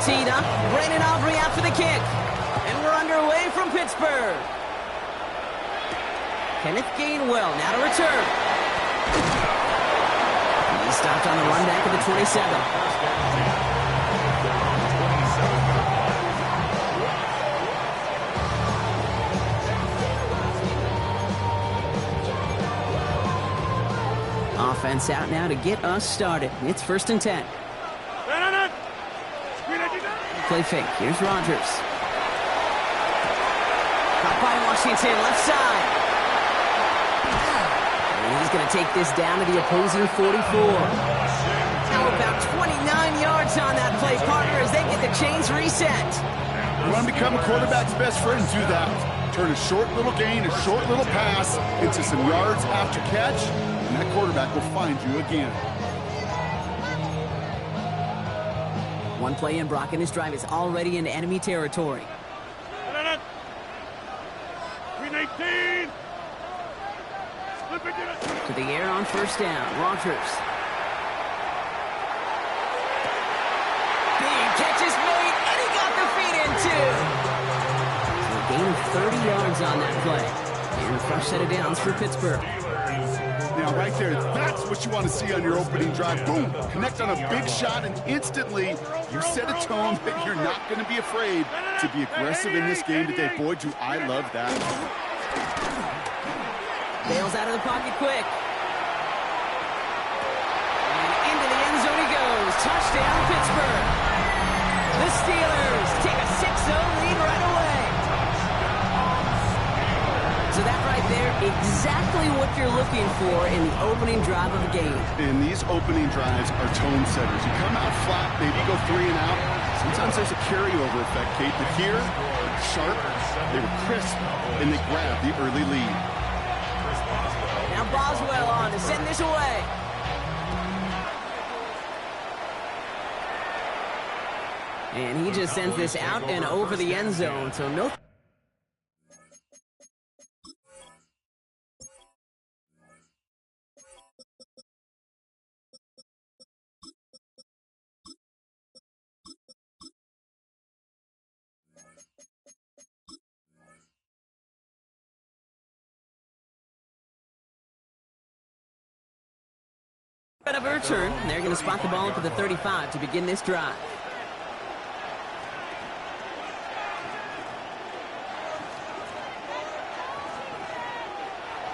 teed up. Brandon Aubrey out for the kick. And we're underway from Pittsburgh. Kenneth Gainwell now to return. He stopped on the run back of the 27. Offense out now to get us started. It's 1st and 10. Play fake. Here's Rodgers. Caught by Washington, left side. And he's going to take this down to the opposing 44. Now about 29 yards on that play, partner, as they get the chains reset. You want to become a quarterback's best friend, do that. Turn a short little gain, a short little pass into some yards after catch, and that quarterback will find you again. One play in, Brock, and his drive is already into enemy territory. To the air on 1st down. Rodgers. Big catch is made, and he got the feet in, too. So a gain of 30 yards on that play. And a fresh set of downs for Pittsburgh. Now, right there, that's what you want to see on your opening drive. Boom! Connect on a big shot, and instantly you set a tone that you're not going to be afraid to be aggressive in this game today. Boy, do I love that. Bails out of the pocket quick. And into the end zone he goes. Touchdown, Pittsburgh. The Steelers take a 6-0 lead right away. So that right there, exactly what you're looking for in the opening drive of a game. And these opening drives are tone setters. You come out flat, maybe go 3 and out. Sometimes there's a carryover effect, Kate. But here, sharp, they were crisp, and they grabbed the early lead. Now Boswell on to send this away. And he just sends this out and over the end zone, so no... Of a return. They're going to spot the ball up at the 35 to begin this drive.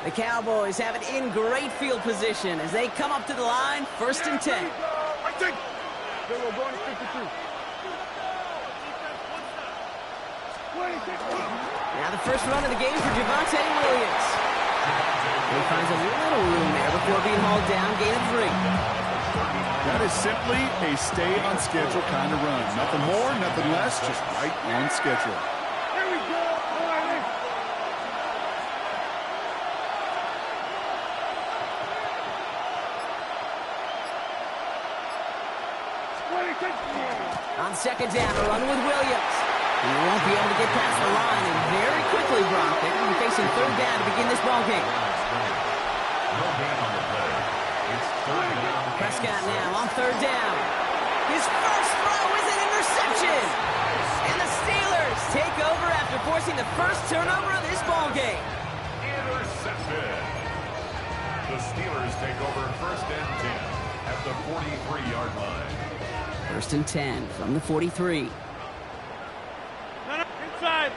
The Cowboys have it in great field position as they come up to the line, 1st and 10. Now the first run of the game for Javonte Williams. He finds a little room there before being hauled down, gain of 3. That is simply a stay-on-schedule kind of run. Nothing more, nothing less, just right on schedule. Here we go. On 2nd down, a run with Williams. He won't be able to get past the line, and very quickly, Brock, they're going to be facing 3rd down to begin this ballgame. Prescott now on 3rd down. His first throw is an interception. And the Steelers take over after forcing the first turnover of this ballgame. Intercepted. The Steelers take over 1st and 10 at the 43-yard line. 1st and 10 from the 43. Inside.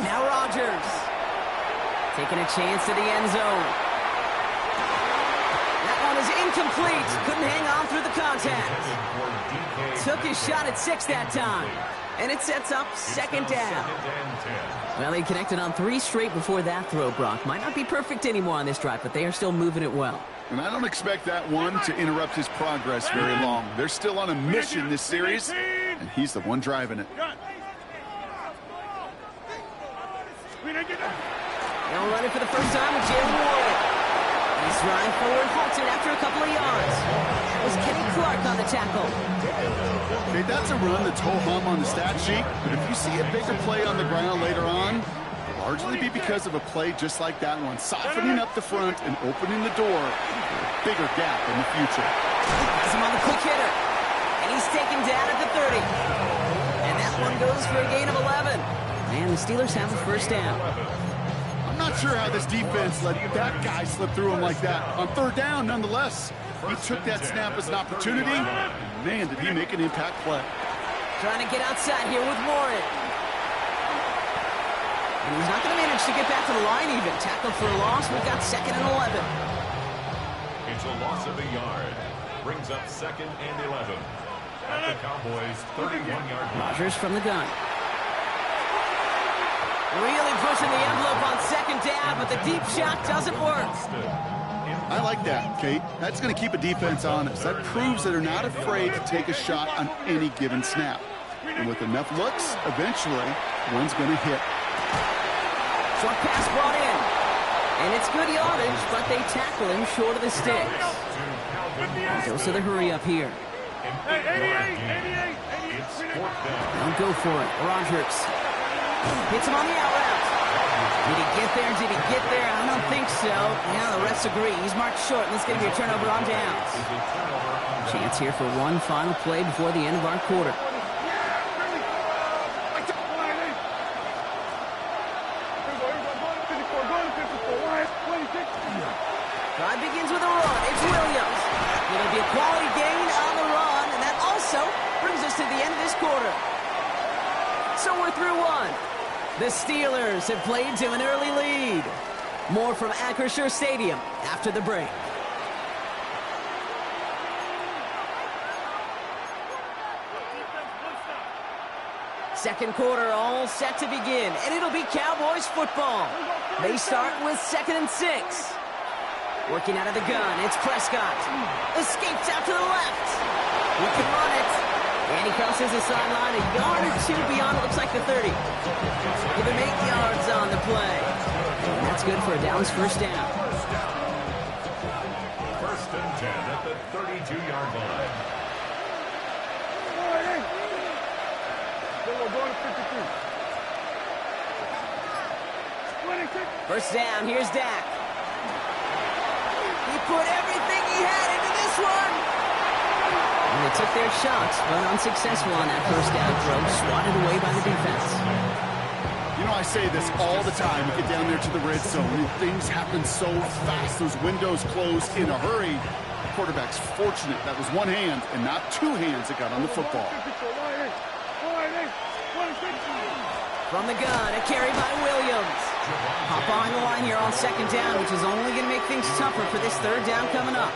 Now Rodgers. Taking a chance to the end zone. That one is incomplete. Couldn't hang on through the contact. Took his shot at 6 that time. And it sets up 2nd down. Well, he connected on 3 straight before that throw, Brock. Might not be perfect anymore on this drive, but they are still moving it well. And I don't expect that one to interrupt his progress very long. They're still on a mission this series, and he's the one driving it. They'll run it for the first time with Jalen Warren. He's running forward, halted after a couple of yards. That was Kenny Clark on the tackle. Okay, that's a run that's ho-hum on the stat sheet, but if you see a bigger play on the ground later on, it'll largely be because of a play just like that one, softening up the front and opening the door for a bigger gap in the future. He's him on the quick hitter. And he He's taken down at the 30. And that one goes for a gain of 11. And the Steelers have a first down. I'm not sure how this defense let that guy slip through him like that. On third down, nonetheless, he took that snap as an opportunity. Man, did he make an impact play. Trying to get outside here with Warren. And he's not going to manage to get back to the line even. Tackled for a loss. We've got 2nd and 11. It's a loss of a yard. Brings up 2nd and 11. At the Cowboys' 31-yard line. Rodgers from the gun. Really pushing the envelope on 2nd down, but the deep shot doesn't work. I like that, Kate. That's going to keep a defense honest. That proves that they're not afraid to take a shot on any given snap. And with enough looks, eventually, one's going to hit. Short pass brought in. And it's good yardage, but they tackle him short of the sticks. Goes to the hurry up here. They'll go for it. Rodgers hits him on the out route. Did he get there? Did he get there? I don't think so. Yeah, the refs agree. He's marked short, and it's going to be a turnover on downs. Chance here for one final play before the end of our quarter. Drive begins with a run. It's Williams. It'll be a quality gain on the run, and that also brings us to the end of this quarter. So we're through one. The Steelers have played to an early lead. More from Acrisure Stadium after the break. Second quarter all set to begin, and it'll be Cowboys football. They start with 2nd and 6. Working out of the gun, it's Prescott. Escapes out to the left. He can run it. And he crosses the sideline a yard or two beyond, it looks like the 30. Give him 8 yards on the play. And that's good for a Dallas first down. First and 10 at the 32-yard line. First down, here's Dak. He put everything he had into this one. And they took their shots, but unsuccessful on that first down throw, swatted away by the defense. You know, I say this all the time. You get down there to the red zone, and things happen so fast. Those windows close in a hurry. The quarterback's fortunate that was one hand and not two hands that got on the football. From the gun, a carry by Williams. Hop on the line here on 2nd down, which is only going to make things tougher for this 3rd down coming up.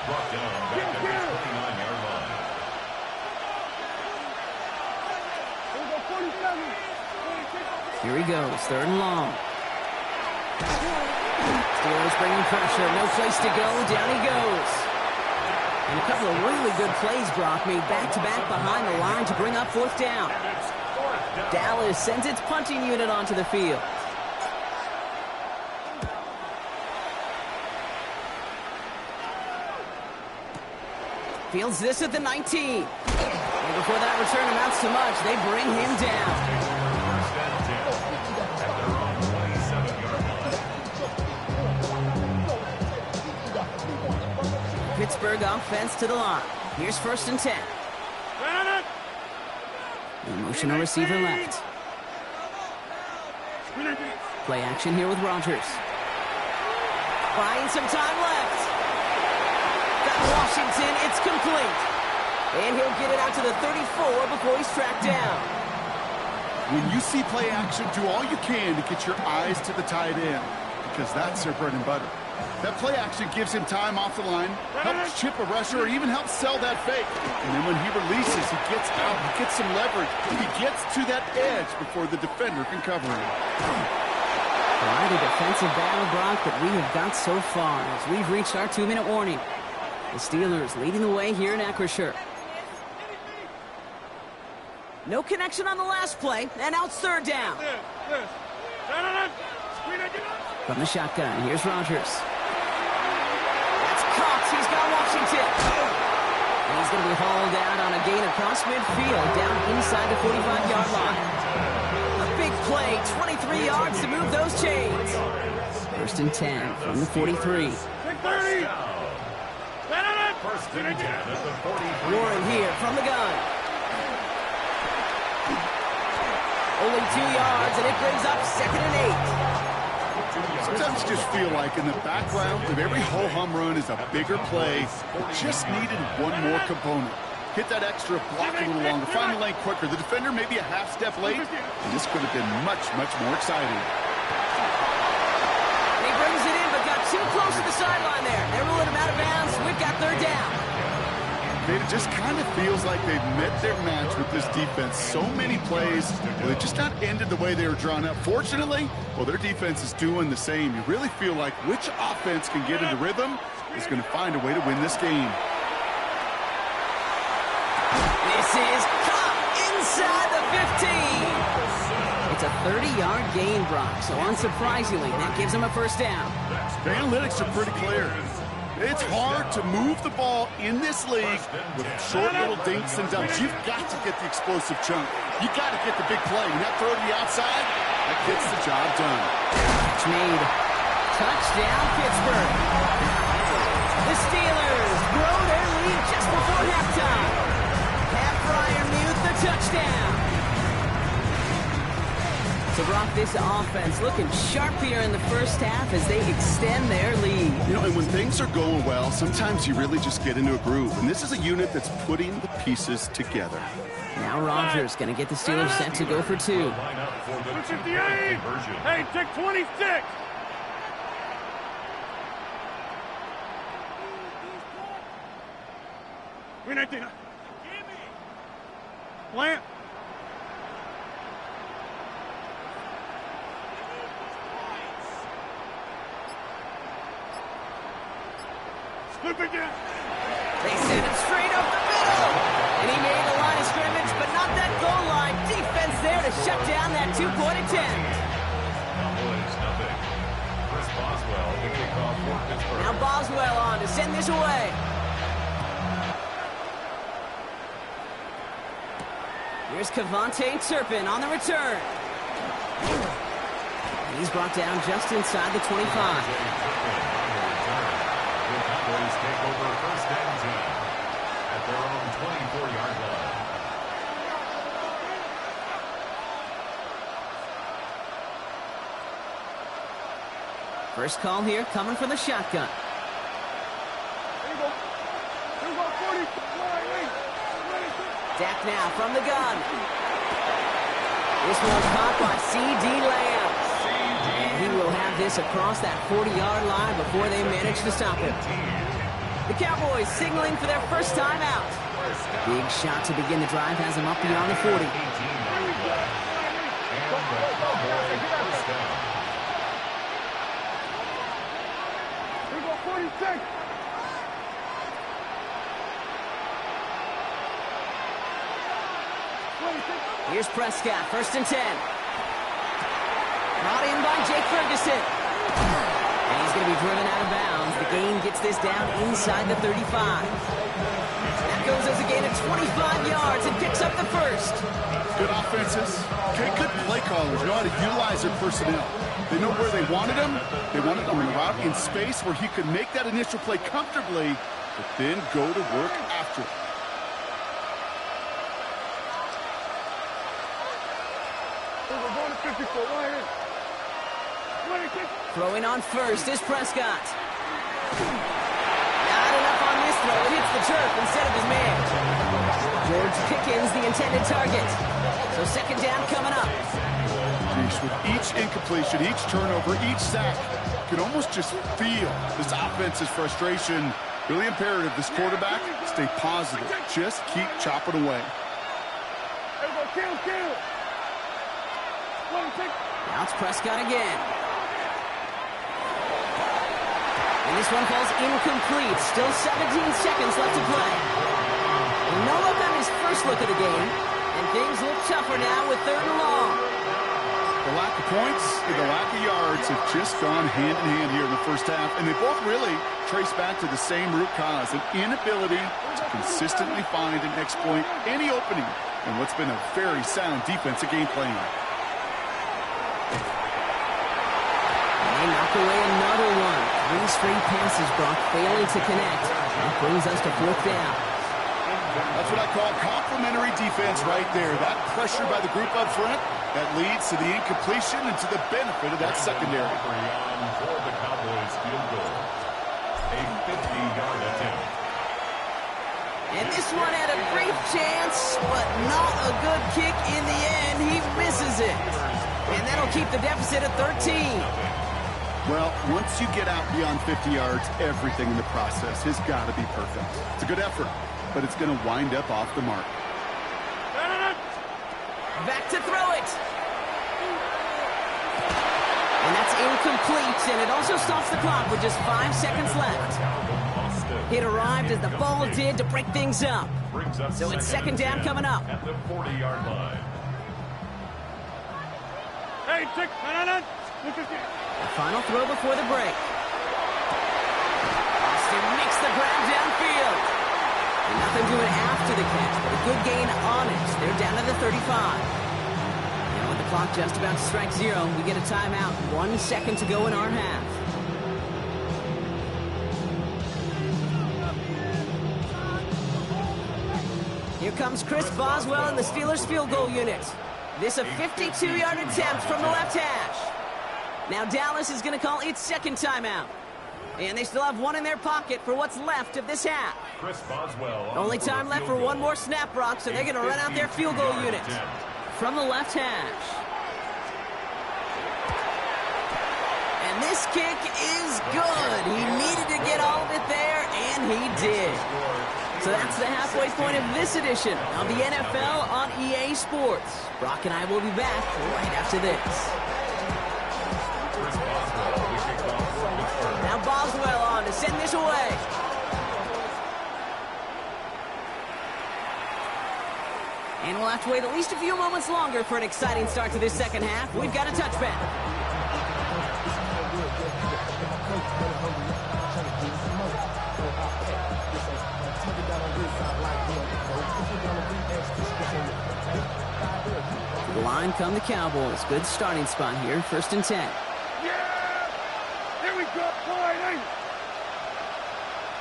Brought down back at the 29-yard line. Here he goes, 3rd and long. Steelers bringing pressure, no place to go, down he goes. And a couple of really good plays, Brock, made back-to-back behind the line to bring up 4th down. Dallas sends its punting unit onto the field. Fields this at the 19. And before that return amounts to much, they bring him down. Pittsburgh offense to the line. Here's 1st and 10. Emotional receiver left. Play action here with Rodgers. Buying some time left. Got Washington, it's complete. And he'll get it out to the 34 before he's tracked down. When you see play action, do all you can to get your eyes to the tight end, because that's their bread and butter. That play action gives him time off the line, helps chip a rusher, or even helps sell that fake. And then when he releases, he gets out, he gets some leverage. He gets to that edge before the defender can cover him. Quite a defensive battle, Brock, that we have got so far as we've reached our 2-minute warning. The Steelers leading the way here in Acrisure. No connection on the last play, and now it's 3rd down. From the shotgun, here's Rodgers. That's caught. He's got Washington. And he's going to be hauled out on a gain across midfield down inside the 45-yard line. A big play, 23 yards to move those chains. 1st and 10 from the 43. First and 10 at the 43. Warren here from the gun. Only 2 yards, and it brings up 2nd and 8. Sometimes you just feel like in the background of every ho-hum run is a bigger play. Just needed one more component. Hit that extra, block a little longer, find the lane quicker. The defender maybe a half step late, and this could have been much, much more exciting. He brings it in, but got too close to the sideline there. They're ruling him out of bounds. We've got 3rd down. It just kind of feels like they've met their match with this defense. So many plays, well, they just not ended the way they were drawn up. Fortunately, well, their defense is doing the same. You really feel like which offense can get into rhythm is going to find a way to win this game. This is caught inside the 15. It's a 30-yard gain, Brock, so unsurprisingly, that gives them a 1st down. The analytics are pretty clear. It's hard to move the ball in this league with short little dinks and dumps. You've got to get the explosive chunk. You got to get the big play. And that throw to the outside, that gets the job done. Catch made. Touchdown, Pittsburgh. The Steelers grow their lead just before halftime. Pat Fryermuth, the touchdown. So, Brock, this offense looking sharp here in the 1st half as they extend their lead. You know, and when things are going well, sometimes you really just get into a groove. And this is a unit that's putting the pieces together. Now Rodgers going to get the Steelers set to go for 2. Hey, take 26. Plant. They sent it straight up the middle. And he made the line of scrimmage, but not that goal line. Defense there to shut down that 2-point attempt. Chris Boswell, the kickoff for Pittsburgh. Now Boswell on to send this away. Here's Kevontae Turpin on the return. And he's brought down just inside the 25. Cowboys take over 1st and 10 at their own 24-yard line. First call here coming from the shotgun. Dak now from the gun. This one's caught by C.D. Lamb. And he will have this across that 40-yard line before they manage to stop him. The Cowboys signaling for their 1st time out. Big shot to begin the drive has them up beyond the 40. Here's Prescott, 1st and 10. Brought in by Jake Ferguson. And he's going to be driven out of bounds. The gain gets this down inside the 35. That goes as a gain of 25 yards and picks up the 1st. Good offenses. Okay, good play callers know how to utilize their personnel. They know where they wanted them. They wanted them in the route in space where he could make that initial play comfortably, but then go to work after it. Throwing on 1st is Prescott. Not enough on this throw. It hits the turf instead of his man. George Pickens, the intended target. So 2nd down coming up. Jeez, with each incompletion, each turnover, each sack, you can almost just feel this offense's frustration. Really imperative, this quarterback, stay positive. Just keep chopping away. Now it's Prescott again. And this one falls incomplete. Still 17 seconds left to play. No look on his first look of the game. And things look tougher now with 3rd and long. The lack of points and the lack of yards have just gone hand in hand here in the 1st half. And they both really trace back to the same root cause, an inability to consistently find and exploit any opening in what's been a very sound defensive game plan. They knock away another one. 3 straight passes, Brock, failing to connect. That brings us to 4th down. That's what I call complimentary defense right there. That pressure by the group up front, that leads to the incompletion and to the benefit of that secondary. For the Cowboys field goal. A 50-yard attempt. And this one had a brief chance, but not a good kick in the end. He misses it. And that'll keep the deficit at 13. Well, once you get out beyond 50 yards, everything in the process has got to be perfect. It's a good effort, but it's going to wind up off the mark. Back to throw it. And that's incomplete, and it also stops the clock with just 5 seconds left. It arrived as the ball did to break things up. So it's 2nd down coming up. At the 40-yard line. Hey, check. The final throw before the break. Austin makes the grab downfield. And nothing doing after the catch, but a good gain on it. They're down to the 35. And with the clock just about to strike 0, we get a timeout. 1 second to go in our half. Here comes Chris Boswell and the Steelers field goal unit. This a 52-yard attempt from the left hash. Now Dallas is going to call its 2nd timeout. And they still have one in their pocket for what's left of this half. Chris Boswell. Only time left for one more snap, Brock, so they're going to run out their field goal unit. From the left hash. And this kick is good. He needed to get all of it there, and he did. So that's the halfway point of this edition of the NFL on EA Sports. Brock and I will be back right after this. Now Boswell on to send this away. And we'll have to wait at least a few moments longer for an exciting start to this second half. We've got a touchback. The line come the Cowboys. Good starting spot here. 1st and 10. Yeah! Here we go, boy. Hey.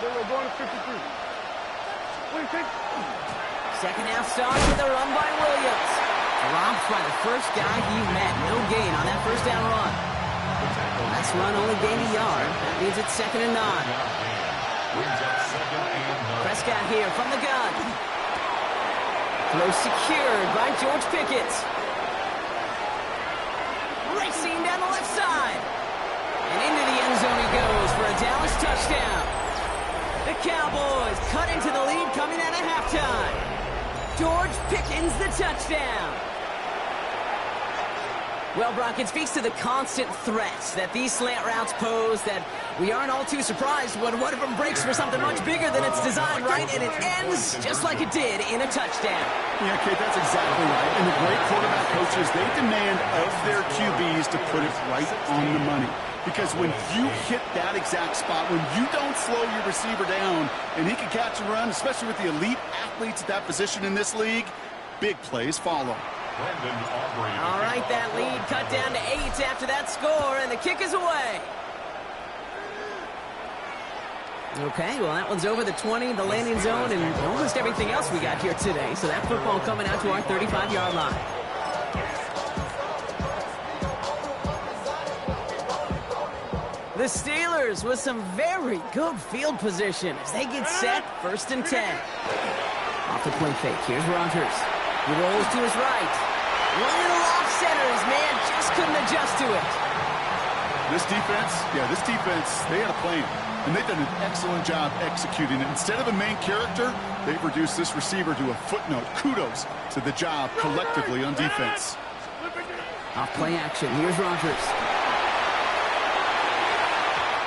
We're going to 53. What do you think? Second half starts with a run by Williams. Dropped by the first guy he met. No gain on that 1st down run. Last run only gained a yard. That means it's 2nd and 9. Prescott here from the gun. Throw secured by George Pickett. Racing down the left side. And into the end zone he goes for a Dallas touchdown. The Cowboys cut into the lead coming out of halftime. George Pickens the touchdown. Well, Brock, it speaks to the constant threats that these slant routes pose, that we aren't all too surprised when one of them breaks for something much bigger than its design, right? And it ends just like it did in a touchdown. Yeah, Kate, that's exactly right. And the great quarterback coaches, they demand of their QBs to put it right on the money. Because when you hit that exact spot, when you don't slow your receiver down and he can catch and run, especially with the elite athletes at that position in this league, big plays follow. All right, that lead cut down to 8 after that score, and the kick is away. Okay, well, that one's over the 20, the landing zone, and almost everything else we got here today. So that football coming out to our 35-yard line. The Steelers with some very good field position as they get set, 1st and 10. Off the play fake, here's Rodgers. He rolls to his right. One little off center, his man just couldn't adjust to it. This defense, they had a plan, and they've done an excellent job executing it. Instead of a main character, they've reduced this receiver to a footnote. Kudos to the job collectively on defense. Off play action, here's Rodgers.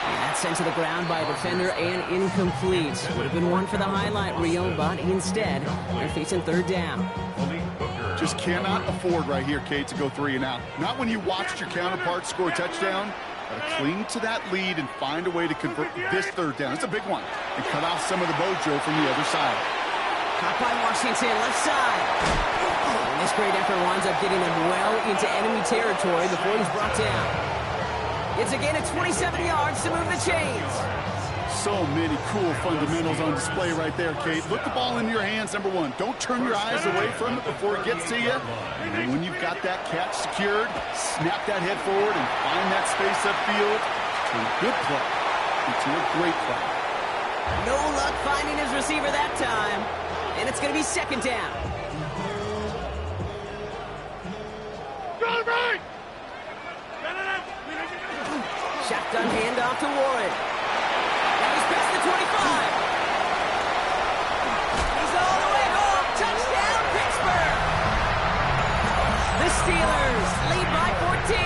And that's sent to the ground by a defender and incomplete. Would have been one for the highlight reel, but instead, they're facing 3rd down. Just cannot afford right here, Kate, to go 3 and out. Not when you watched your counterpart score a touchdown. Got to cling to that lead and find a way to convert this 3rd down. It's a big one. And cut off some of the mojo from the other side. Caught by Washington, left side. And this great effort winds up getting them well into enemy territory before he's brought down. It's a gain of 27 yards to move the chains. So many cool fundamentals on display right there, Kate. Look the ball in your hands, number one. Don't turn your eyes away from it before it gets to you. And when you've got that catch secured, snap that head forward and find that space upfield. Turn a good play into a great play. No luck finding his receiver that time. And it's going to be second down. Shotgun handoff to Warren. Now he's past the 25. He's all the way home. Touchdown, Pittsburgh. The Steelers lead by 14.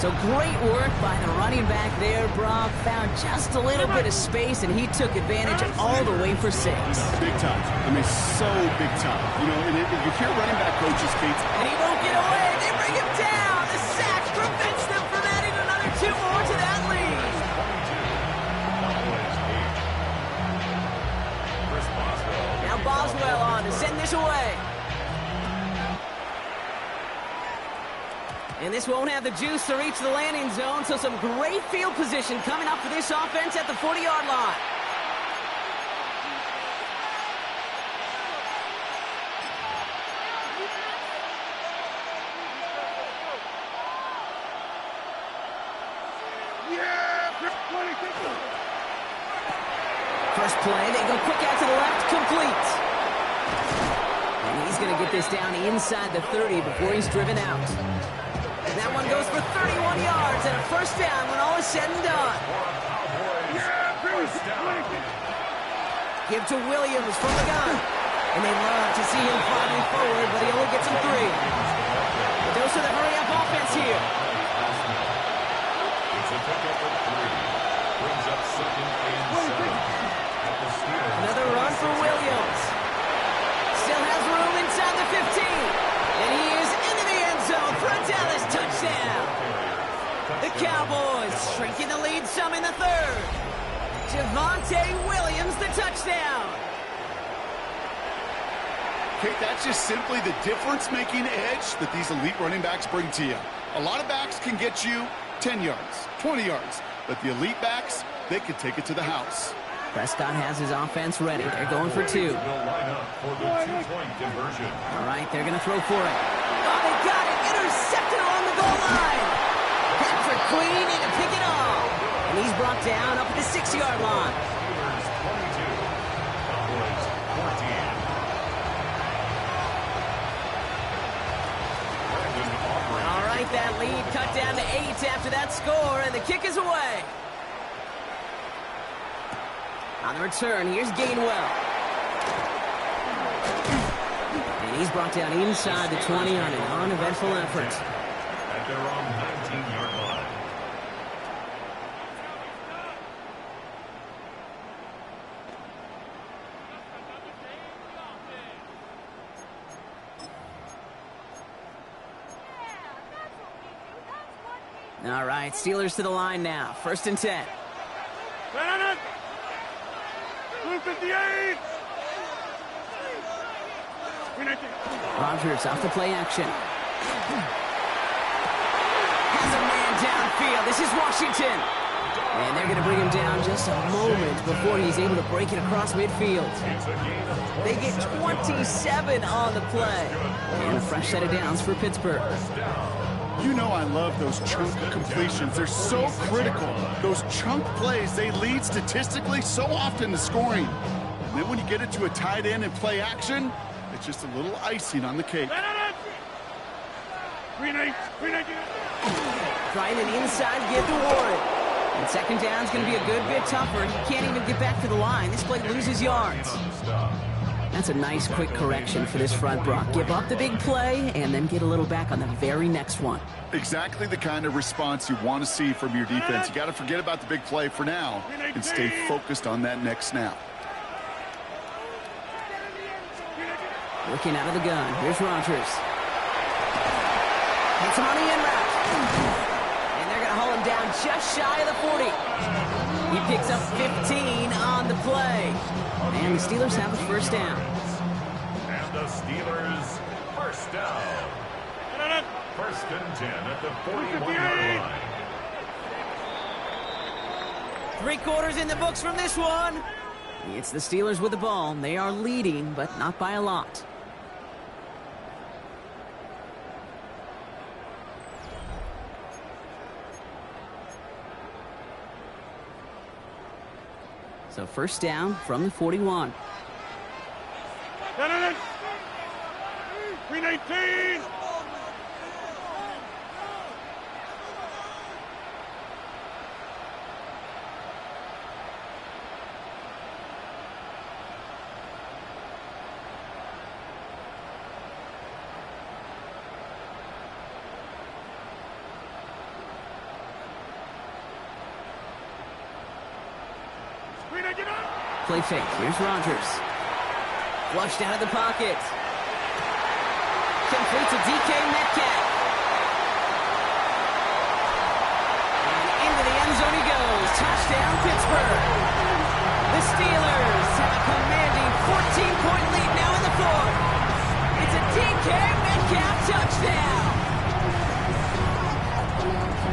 So great work by the running back there, Brock. Found just a little bit of space, and he took advantage all the way for 6. Big time. I mean, so big time. You know, and you hear running back coaches, Kate. And he won't get away. They bring him down. The sack prevents them from adding another 2 more to that lead. Now Boswell on to send this away. And this won't have the juice to reach the landing zone, so some great field position coming up for this offense at the 40-yard line. First play, they go quick out to the left, complete. And he's going to get this down inside the 30 before he's driven out. That one goes for 31 yards and a first down when all is said and done. Give to Williams from the gun. And they love to see him firing forward, but he only gets him 3. A dose of the hurry-up offense here. It's a pickup of 3. Brings up second and 7. Another run for Williams. Still has room inside the 15. And he is into the end zone for a Dallas touchdown. The Cowboys shrinking the lead some in the 3rd. Javonte Williams, the touchdown. Kate, that's just simply the difference-making edge that these elite running backs bring to you. A lot of backs can get you 10 yards, 20 yards, but the elite backs, they can take it to the house. Prescott has his offense ready. They're going for 2. All right, they're going to throw for it. Oh, they got it. Intercepted along the goal line. Patrick Queen in to pick it off. And he's brought down up at the 6-yard line. All right, that lead cut down to 8 after that score, and the kick is away. On the return, here's Gainwell. And he's brought down inside the 20 on an uneventful effort. At their own 19-yard line. All right, Steelers to the line now. 1st and 10. 258. Rodgers off the play action. Has a man downfield. This is Washington. And they're going to bring him down just a moment before he's able to break it across midfield. They get 27 on the play. And a fresh set of downs for Pittsburgh. You know I love those chunk completions. They're so critical. Those chunk plays, they lead statistically so often to scoring. And then when you get it to a tight end and play action, it's just a little icing on the cake. Trying an inside give to Warren. And second down's going to be a good bit tougher. He can't even get back to the line. This play loses yards. That's a nice quick correction for this front, Brock. Give up the big play and then get a little back on the very next one. Exactly the kind of response you want to see from your defense. You got to forget about the big play for now and stay focused on that next snap. Looking out of the gun. Here's Rodgers. Hits him on the in route. And they're going to haul him down just shy of the 40. He picks up 15 on the play. And the Steelers have a first down. And the Steelers first down. 1st and 10 at the 41-yard line. 3 quarters in the books from this one. It's the Steelers with the ball. They are leading, but not by a lot. So first down from the 41. 319. Play fake. Here's Rodgers. Flushed out of the pocket. Complete to DK Metcalf. And into the end zone he goes. Touchdown, Pittsburgh. The Steelers have a commanding 14-point lead now in the fourth. It's a DK Metcalf touchdown.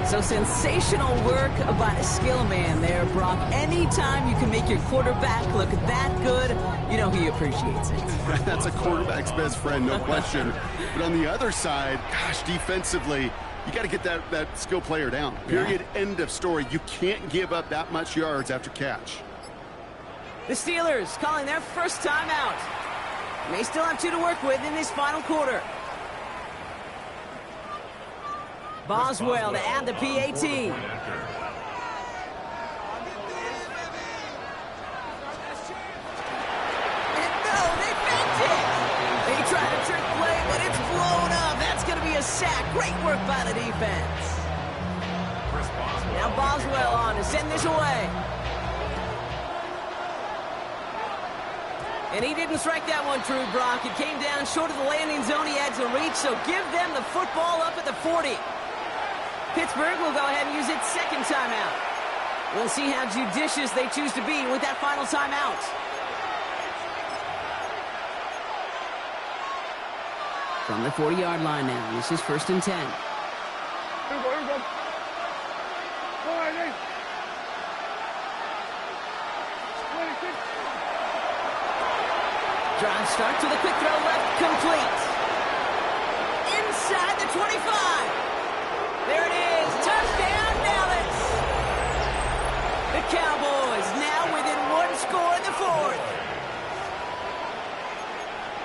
So sensational work by the skill man there, Brock. Anytime you can make your quarterback look that good, you know he appreciates it. That's a quarterback's best friend, no question. But on the other side, gosh, defensively, you got to get that skill player down. Period. Yeah. End of story. You can't give up that much yards after catch. The Steelers calling their first timeout. They still have 2 to work with in this final quarter. Boswell to add the PAT. And no, they faked it. They tried a trick play, but it's blown up. That's going to be a sack. Great work by the defense. Now Boswell on to send this away. And he didn't strike that one true, Brock. It came down short of the landing zone he had to reach, so give them the football up at the 40. Pittsburgh will go ahead and use its second timeout. We'll see how judicious they choose to be with that final timeout. From the 40-yard line now, this is 1st and 10. Here we go. All right, hey. 26. Drive start to the quick throw left, complete. Inside the 25. There it is, touchdown Dallas. The Cowboys now within 1 score in the fourth.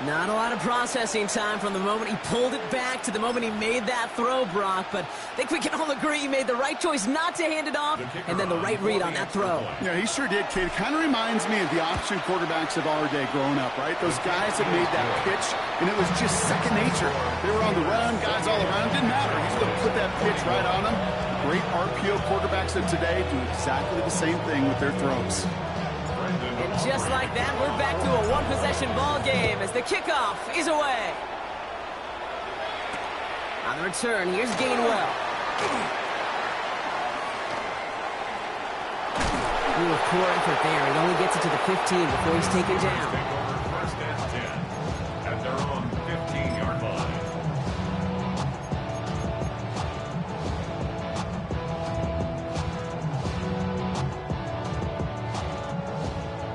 Not a lot of processing time from the moment he pulled it back to the moment he made that throw, Brock. But I think we can all agree he made the right choice not to hand it off, and then the right read on that throw. Yeah, he sure did, kid. It kind of reminds me of the option quarterbacks of our day growing up, right? Those guys that made that pitch, and it was just second nature. They were on the run, guys all around. It didn't matter. He's going to put that pitch right on them. Great RPO quarterbacks of today do exactly the same thing with their throws. And just like that, we're back to a one-possession ball game as the kickoff is away. On the return, here's Gainwell. Ooh, poor effort there. He only gets it to the 15 before he's taken down. First and 10 at their own 15-yard line.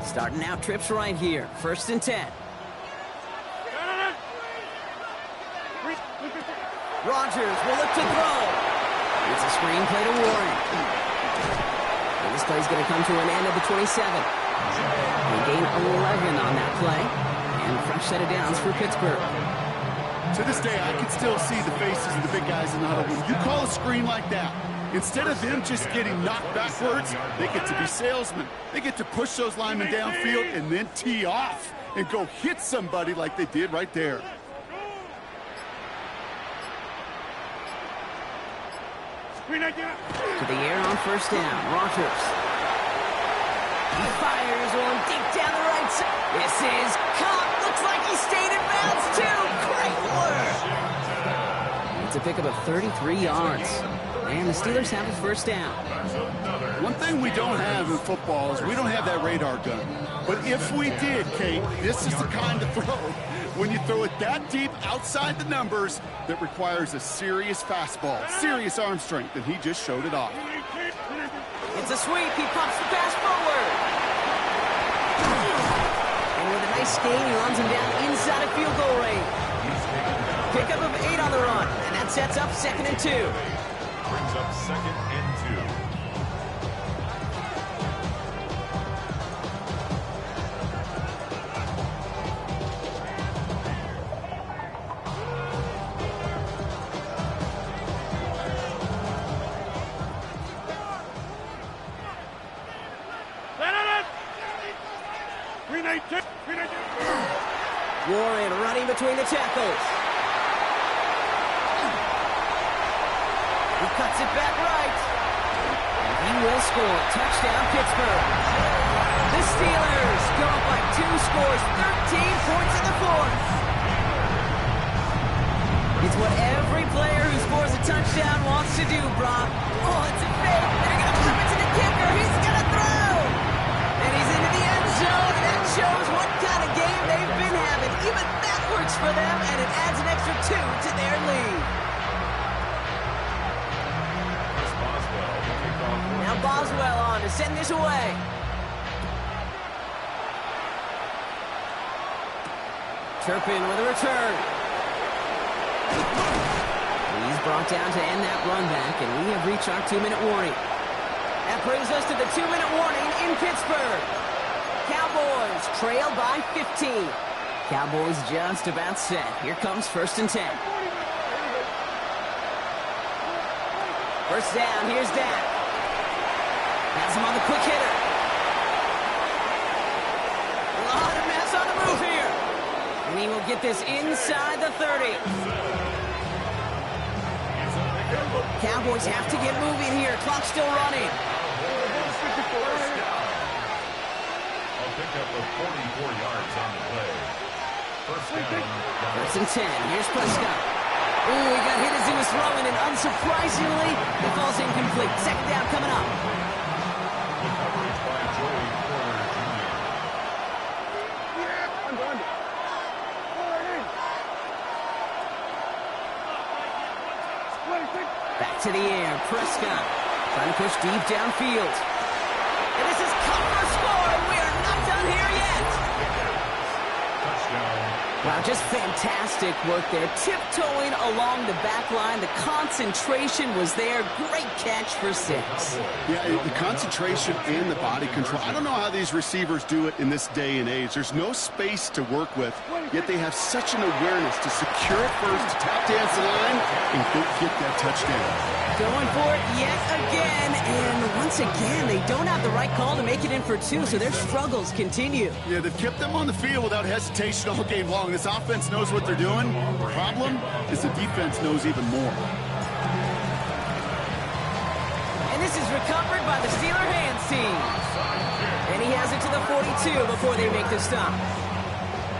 Starting out trips right here. 1st and 10. Rodgers will look to throw. It's a screen play to Warren. And this play's going to come to an end at the 27. They gain 11 on that play. And a fresh set of downs for Pittsburgh. To this day, I can still see the faces of the big guys in the huddle. When you call a screen like that, instead of them just getting knocked backwards, they get to be salesmen. They get to push those linemen downfield and then tee off and go hit somebody like they did right there. To the air on 1st down. Rodgers. He fires one deep down the right side. This is caught. Looks like he stayed in bounds too. Great work. It's a pickup of 33 yards. And the Steelers have a 1st down. One thing we don't have in football is we don't have that radar gun. But if we did, Kate, this is the kind of throw when you throw it that deep outside the numbers that requires a serious fastball, serious arm strength, and he just showed it off. It's a sweep. He pumps the pass forward. And with a nice gain, he runs him down inside of field goal range. Pickup of 8 on the run, and that sets up 2nd and 2. Brings up 2nd and 2. Warren running between the tackles. He cuts it back right. And he will score. Touchdown, Pittsburgh. The Steelers go up by 2 scores, 13 points in the 4th. It's what every player who scores a touchdown wants to do, Brock. Oh, it's a fake. They're going to flip it to the kicker. He's going to throw. And he's into the end zone, and that shows what kind of game they've been having. Even that works for them, and it adds an extra 2 to their lead. Now Boswell on to send this away. Turpin with a return. He's brought down to end that run back, and we have reached our 2-minute warning. That brings us to the 2-minute warning in Pittsburgh. Cowboys trail by 15. Cowboys just about set. Here comes 1st and 10. First down, here's Dak. Has him on the quick hitter. A lot of mess on the move here. And he will get this inside the 30. Cowboys have to get moving here. Clock's still running. I'll pick up the 44 yards on the play. First and 10. Here's Prescott. Ooh, he got hit as he was throwing, and unsurprisingly, he falls incomplete. 2nd down coming up. The coverage by Joey Porter Jr. Back to the air. Prescott trying to push deep downfield. And this is cover score, and we are not done here yet. Wow, just fantastic work there. Tiptoeing along the back line. The concentration was there. Great catch for 6. Yeah, the concentration and the body control. I don't know how these receivers do it in this day and age. There's no space to work with, yet they have such an awareness to secure it first, to tap dance the line, and go get that touchdown. Going for it yet again, and once again, they don't have the right call to make it in for 2, so their struggles continue. Yeah, they've kept them on the field without hesitation all game long. This offense knows what they're doing. The problem is the defense knows even more. And this is recovered by the Steeler hands team. And he has it to the 42 before they make the stop.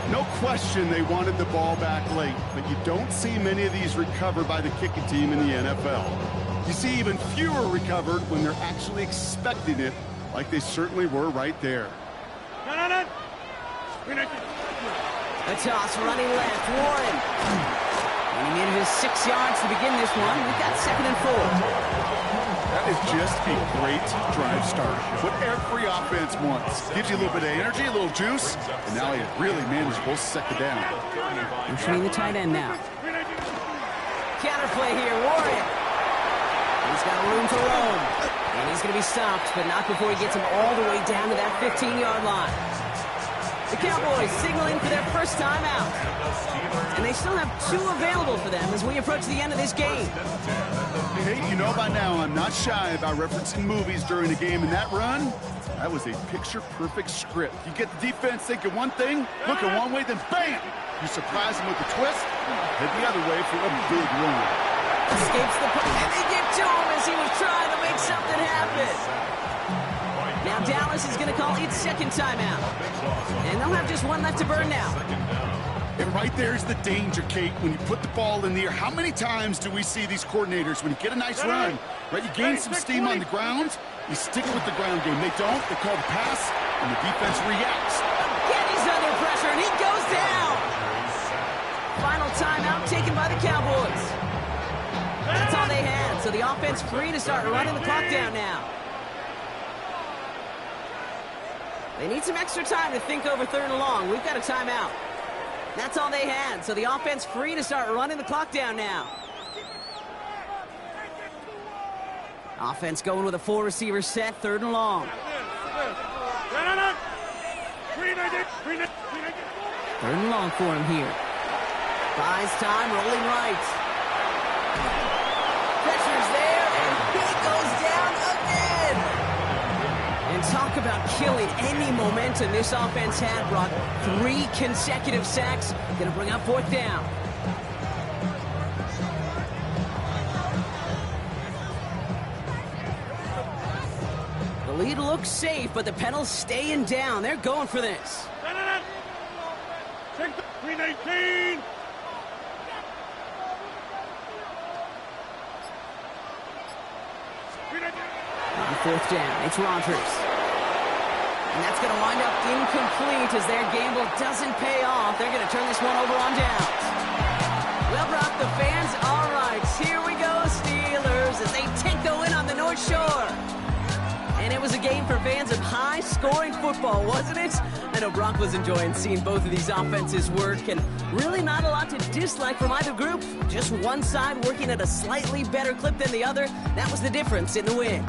No question they wanted the ball back late, but you don't see many of these recovered by the kicking team in the NFL. You see even fewer recovered when they're actually expecting it, like they certainly were right there. A toss running left, Warren. And he needed his 6 yards to begin this one. We've got 2nd and 4. That is just a great drive start. What every offense wants. Gives you a little bit of energy, a little juice, and now he really manageable 2nd down. Between the tight end now. Counterplay here, Warren. He's got room to roam. And he's going to be stopped, but not before he gets him all the way down to that 15-yard line. The Cowboys signaling for their first time out. And they still have 2 available for them as we approach the end of this game. Hey, you know by now I'm not shy about referencing movies during the game, and that run, that was a picture-perfect script. You get the defense thinking one thing, looking one way, then bam! You surprise them with a twist, head the other way for a big run. Escapes the punt, and they get to him as he was trying to make something happen. Now Dallas is going to call its 2nd timeout. And they'll have just 1 left to burn now. And right there's the danger, Kate, when you put the ball in the air. How many times do we see these coordinators, when you get a nice run, right, you gain some steam on the ground, you stick with the ground game. They don't, they call the pass, and the defense reacts. Again, he's under pressure, and he goes down. Final timeout taken by the Cowboys. That's all they had, so the offense free to start running the clock down now. They need some extra time to think over 3rd and long. We've got a timeout. That's all they had, so the offense free to start running the clock down now. Offense going with a 4-receiver set, 3rd and long. 3rd and long for him here. Buys time, rolling right. Pressure's there, and he goes down again. And talk about killing any momentum this offense had, Brock. 3 consecutive sacks. Gonna bring up 4th down. The lead looks safe, but the pedals staying down. They're going for this. 319. 4th down, it's Rogers. And that's going to wind up incomplete as their gamble doesn't pay off. They're going to turn this one over on downs. Well, Brock, the fans, all right, here we go, Steelers, as they take the win on the North Shore. And it was a game for fans of high-scoring football, wasn't it? I know Brock was enjoying seeing both of these offenses work, and really not a lot to dislike from either group. Just one side working at a slightly better clip than the other. That was the difference in the win.